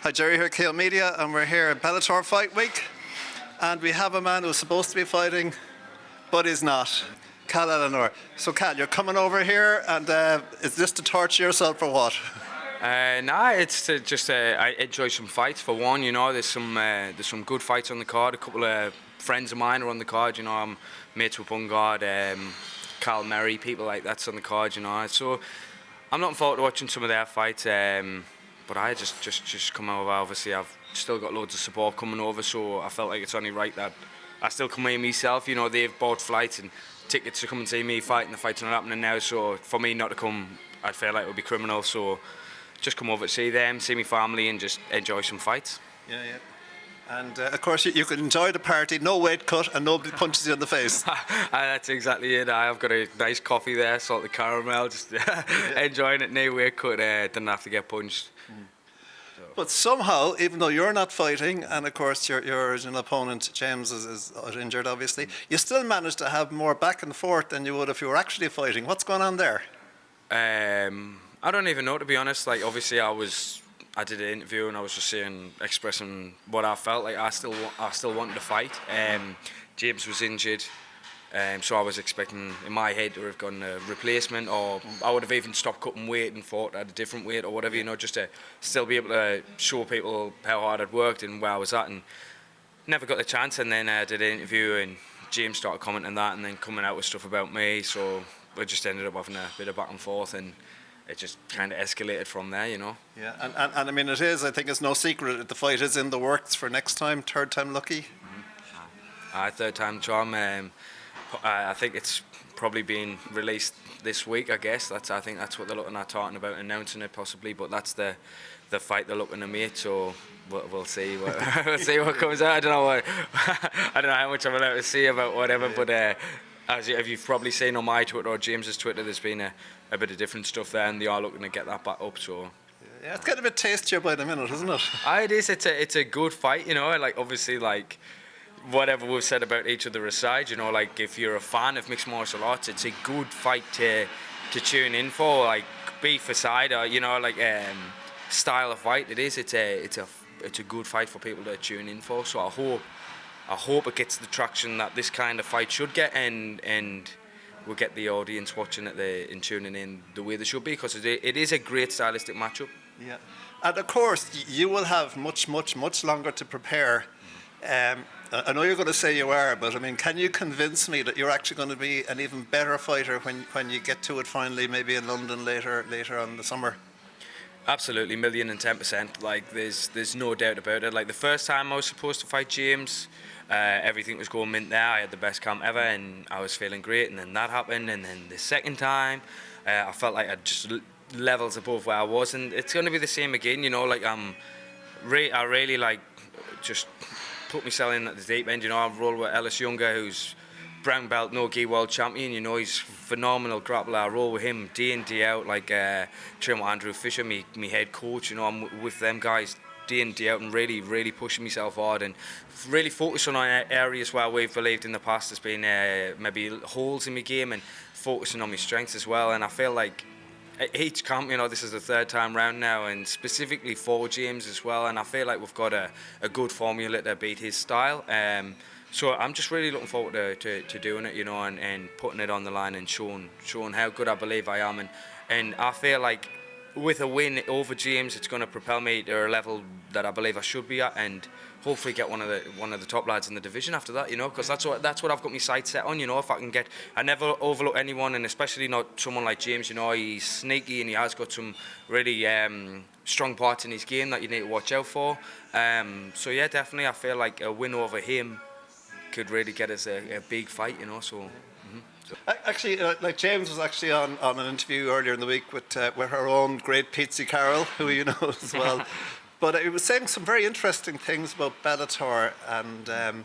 Hi, Jerry here, Cal Media, and we're here at Bellator Fight Week. And we have a man who's supposed to be fighting, but is not. Cal Ellenor. So, Cal, you're coming over here, and is this to torture yourself or what? Nah, it's to just I enjoy some fights for one. You know, there's some good fights on the card. A couple of friends of mine are on the card. You know, I'm mates with Bungard, Cal Merry, people like that's on the card. You know, so I'm looking forward to watching some of their fights. But I just come over. Obviously, I've still got loads of support coming over, so I felt like it's only right that I still come here myself. You know, they've bought flights and tickets to come and see me fight, and the fight's not happening now. So for me not to come, I'd feel like it would be criminal. So just come over to see them, see my family, and just enjoy some fights. Yeah. And of course, you can enjoy the party, no weight cut, and nobody punches you in the face. That's exactly it. I've got a nice coffee there, salted caramel, just enjoying it, no weight cut, didn't have to get punched. But somehow, even though you're not fighting, and of course your original opponent, James, is injured, obviously, you still managed to have more back and forth than you would if you were actually fighting. What's going on there? I don't even know, to be honest. Like, obviously, I did an interview and I was just expressing what I felt like. I still wanted to fight. James was injured, so I was expecting in my head to have gotten a replacement, or I would have even stopped cutting weight and fought at a different weight or whatever, you know, just to still be able to show people how hard I'd worked and where I was at. And never got the chance. And then I did an interview and James started commenting that and then coming out with stuff about me. So we just ended up having a bit of back and forth, and it just kind of escalated from there, you know. Yeah, and I mean, I think it's no secret that the fight is in the works for next time, third time lucky. Third time charm. I think it's probably being released this week, I guess. I think that's what they're looking at, talking about announcing it possibly, but that's the fight they're looking to make, so we'll see we'll see what comes out. I don't know how much I'm allowed to see about whatever, but as you've probably seen on my Twitter or James's Twitter, there's been a bit of different stuff there, and they are looking to get that back up. So yeah, it's getting a bit tastier by the minute, isn't it? It is. It's a good fight, you know. Like, obviously, like whatever we've said about each other aside, you know, like if you're a fan of mixed martial arts, it's a good fight to tune in for. Like, beef aside, or you know, like style of fight, it is. It's a good fight for people to tune in for. So I hope it gets the traction that this kind of fight should get, and we'll get the audience watching it and tuning in the way they should be, because it is a great stylistic matchup. Yeah, and of course you will have much longer to prepare. I know you're going to say you are, but I mean, can you convince me that you're actually going to be an even better fighter when you get to it finally, maybe in London later on in the summer? Absolutely, 1,010%. Like, there's no doubt about it. Like, the first time I was supposed to fight James, everything was going mint there. I had the best camp ever, and I was feeling great. And then that happened, and then the second time, I felt like I'd just levels above where I was, and it's going to be the same again. You know, like I really like just put myself in at the deep end. You know, I roll with Ellis Younger, who's brown belt no-gi world champion. You know, he's phenomenal grappler. I roll with him day in, day out, like train with Andrew Fisher, me head coach. You know, I'm with them guys day in, day out, and really pushing myself hard and really focusing on areas where we've believed in the past there's been maybe holes in my game, and focusing on my strengths as well. And I feel like each camp, you know, this is the third time round now, and specifically for James as well, and I feel like we've got a good formula to beat his style. So I'm just really looking forward to doing it, you know, and putting it on the line and showing how good I believe I am. And I feel like with a win over James, it's going to propel me to a level that I believe I should be at, and hopefully get one of the top lads in the division after that, you know, because that's what I've got my sights set on, you know. If I can get, I never overlook anyone, and especially not someone like James, you know. He's sneaky and he has got some really strong parts in his game that you need to watch out for. So yeah, definitely I feel like a win over him could really get us a big fight, you know. So. Actually, like James was actually on an interview earlier in the week with her own great Pizzi Carroll, who you know as well. But he was saying some very interesting things about Bellator and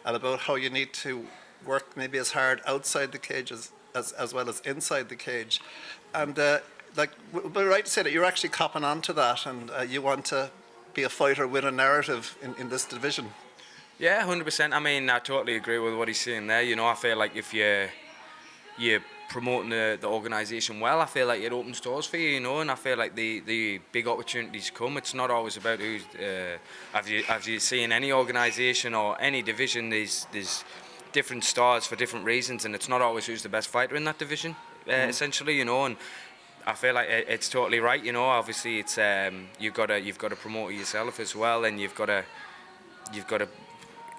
about how you need to work maybe as hard outside the cage as well as inside the cage. And like, we're right to say that you're actually copping on to that, and you want to be a fighter with a narrative in this division. Yeah, 100%. I mean, I totally agree with what he's saying there. You know, I feel like if you promoting the organisation well, I feel like it opens doors for you, you know, and I feel like the big opportunities come. It's not always about who's. Have you seen any organisation or any division? There's different stars for different reasons, and it's not always who's the best fighter in that division, essentially, you know. And I feel like it's totally right, you know. Obviously, it's you've got to promote yourself as well, and you've got to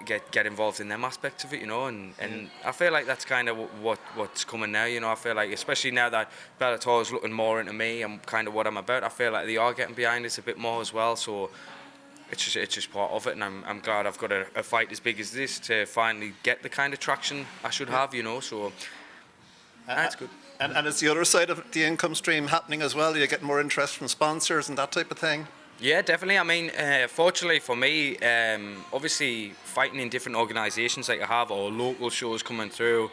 get involved in them aspects of it, you know, and I feel like that's kind of what's coming now, you know. I feel like, especially now that Bellator is looking more into me and kind of what I'm about, I feel like they are getting behind us a bit more as well, so it's just part of it, and I'm glad I've got a fight as big as this to finally get the kind of traction I should have, you know, so that's good. And is the other side of the income stream happening as well? Do you get more interest from sponsors and that type of thing? Yeah, definitely. I mean, fortunately for me, obviously fighting in different organisations like I have, or local shows coming through,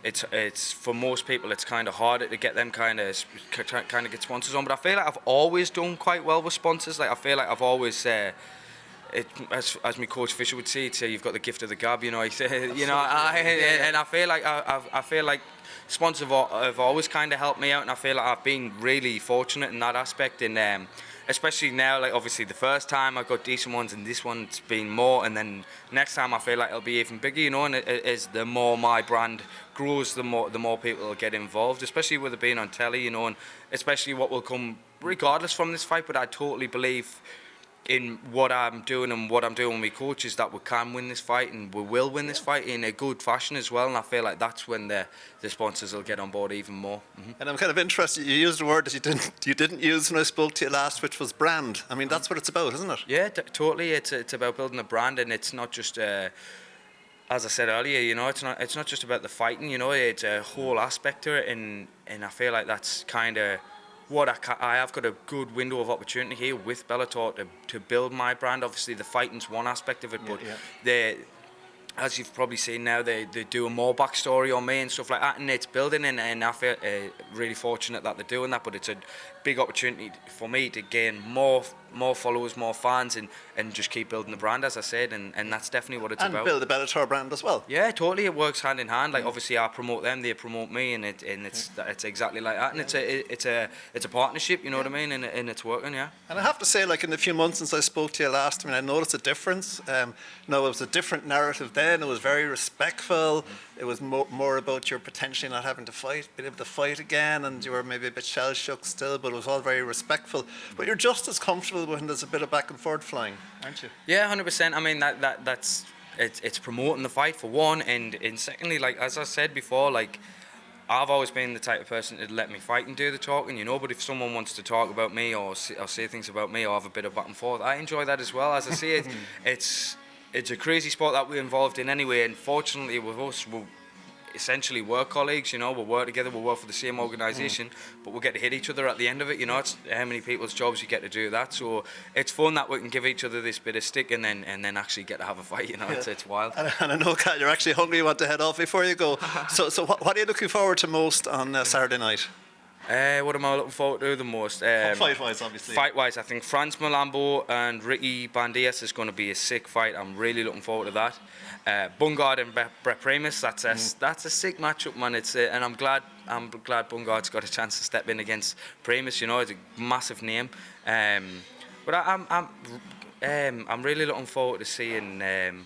it's for most people it's kind of harder to get them kind of get sponsors on. But I feel like I've always done quite well with sponsors. Like I feel like I've always. As my coach Fisher would say, you've got the gift of the gab, you know. And I feel like sponsors have always kind of helped me out, and I feel like I've been really fortunate in that aspect. And especially now, like obviously the first time I got decent ones, and this one's been more, and then next time I feel like it'll be even bigger, you know. And as the more my brand grows, the more people will get involved, especially with it being on telly, you know, and especially what will come regardless from this fight. But I totally believe in what I'm doing and what I'm doing with my coaches that we can win this fight, and we will win this fight in a good fashion as well. And I feel like that's when the sponsors will get on board even more. And I'm kind of interested, you used a word that you didn't use when I spoke to you last, which was brand. I mean, that's what it's about, isn't it? Yeah, totally. It's about building a brand, and it's not just as I said earlier, you know, it's not just about the fighting, you know. It's a whole aspect to it, and I feel like that's kind of what I have got a good window of opportunity here with Bellator to build my brand. Obviously, the fighting's one aspect of it, but as you've probably seen now, they do a more backstory on me and stuff like that, and it's building, and I feel really fortunate that they're doing that. But it's a big opportunity for me to gain more followers, more fans, and just keep building the brand, as I said, and that's definitely what it's about. And build the Bellator brand as well. Yeah, totally. It works hand in hand. Like obviously, I promote them, they promote me, and it's exactly like that. And it's a partnership. You know what I mean? And it's working. Yeah. And I have to say, like in the few months since I spoke to you last, I mean, I noticed a difference. No, it was a different narrative then. It was very respectful. It was more about your potentially not having to fight, being able to fight again, and you were maybe a bit shell shook still, but it was all very respectful. But you're just as comfortable when there's a bit of back and forth flying, aren't you? Yeah, 100%. I mean, that's it's promoting the fight for one, and secondly, like as I said before, like I've always been the type of person to let me fight and do the talking, you know. But if someone wants to talk about me or say things about me or have a bit of back and forth, I enjoy that as well. As I say, it's a crazy sport that we're involved in anyway, and fortunately with us, we're essentially work colleagues, you know. We'll work together, we'll work for the same organisation, but we'll get to hit each other at the end of it, you know. It's how many people's jobs you get to do that, so it's fun that we can give each other this bit of stick and then actually get to have a fight, you know. Yeah. It's wild. And I know, Cal, you're actually hungry, you want to head off before you go. So what are you looking forward to most on Saturday night? What am I looking forward to the most? Fight-wise, obviously. Fight-wise, I think Frans Mlambo and Ricky Bandejas is going to be a sick fight. I'm really looking forward to that. Bungard and Brent Primus, that's a sick matchup, man. And I'm glad Bungard's got a chance to step in against Primus. You know, it's a massive name. But I'm really looking forward to seeing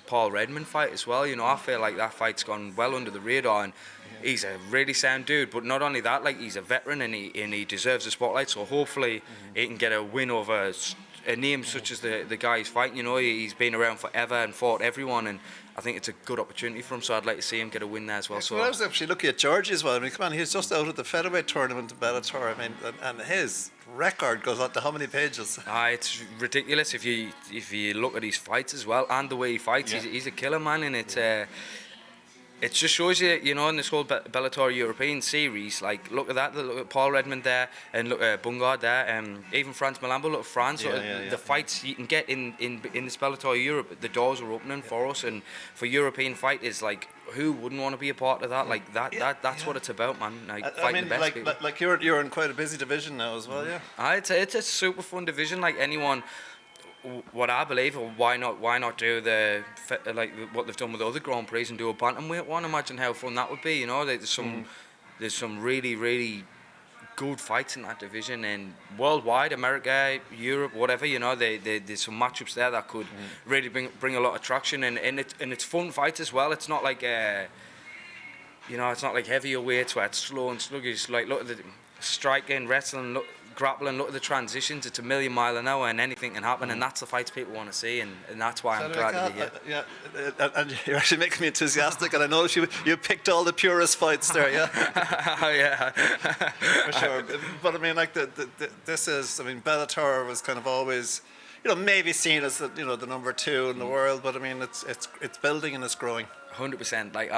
Paul Redmond fight as well. You know, I feel like that fight's gone well under the radar, and he's a really sound dude. But not only that, like he's a veteran and he deserves the spotlight. So hopefully he can get a win over a name such as the guy he's fighting. You know, he's been around forever and fought everyone, and I think it's a good opportunity for him. So I'd like to see him get a win there as well. So I was actually looking at Georgi as well. I mean, come on, he's just out of the featherweight tournament in Bellator. I mean, and his record goes on to how many pages? It's ridiculous if you look at his fights as well and the way he fights. He's a killer, man, and it just shows you, you know, in this whole Bellator European series, like, look at that, look at Paul Redmond there, and look at Bungard there, even Frans Mlambo, look at Frans. The fights you can get in this Bellator Europe, the doors are opening for us, and for European fighters, like, who wouldn't want to be a part of that? Like, that's what it's about, man. Like, fighting the best people. Like you're in quite a busy division now as well, yeah? It's a super fun division, like anyone. what I believe, or why not do like what they've done with other Grand Prix and do a bantamweight one? Imagine how fun that would be. You know, there's some really good fights in that division, and worldwide, America, Europe, whatever. You know, there's some matchups there that could really bring a lot of traction, and it's fun fights as well. It's not like you know, it's not like heavier weights where it's slow and sluggish. Like, look at the striking, wrestling, grappling, look at the transitions. It's a million mile an hour and anything can happen, and that's the fights people want to see, and that's why I'm glad to be here. Yeah, and you're actually making me enthusiastic, and I noticed you picked all the purest fights there, yeah? Oh, yeah. For sure. But I mean, like, this is, I mean, Bellator was kind of always, you know, maybe seen as the, you know, the number 2 in the world, but I mean, it's building and it's growing. 100%. Like,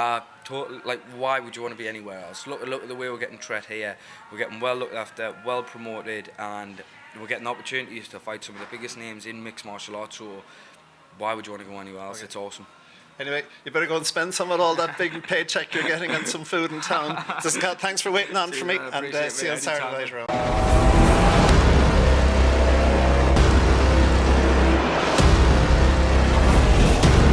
like, why would you want to be anywhere else? Look at the way we're getting tread here. We're getting well looked after, well promoted, and we're getting opportunities to fight some of the biggest names in mixed martial arts. So why would you want to go anywhere else? Okay. It's awesome. Anyway, you better go and spend some of all that big paycheck you're getting on some food in town. Just, thanks for waiting on for me, and see you on Saturday later on.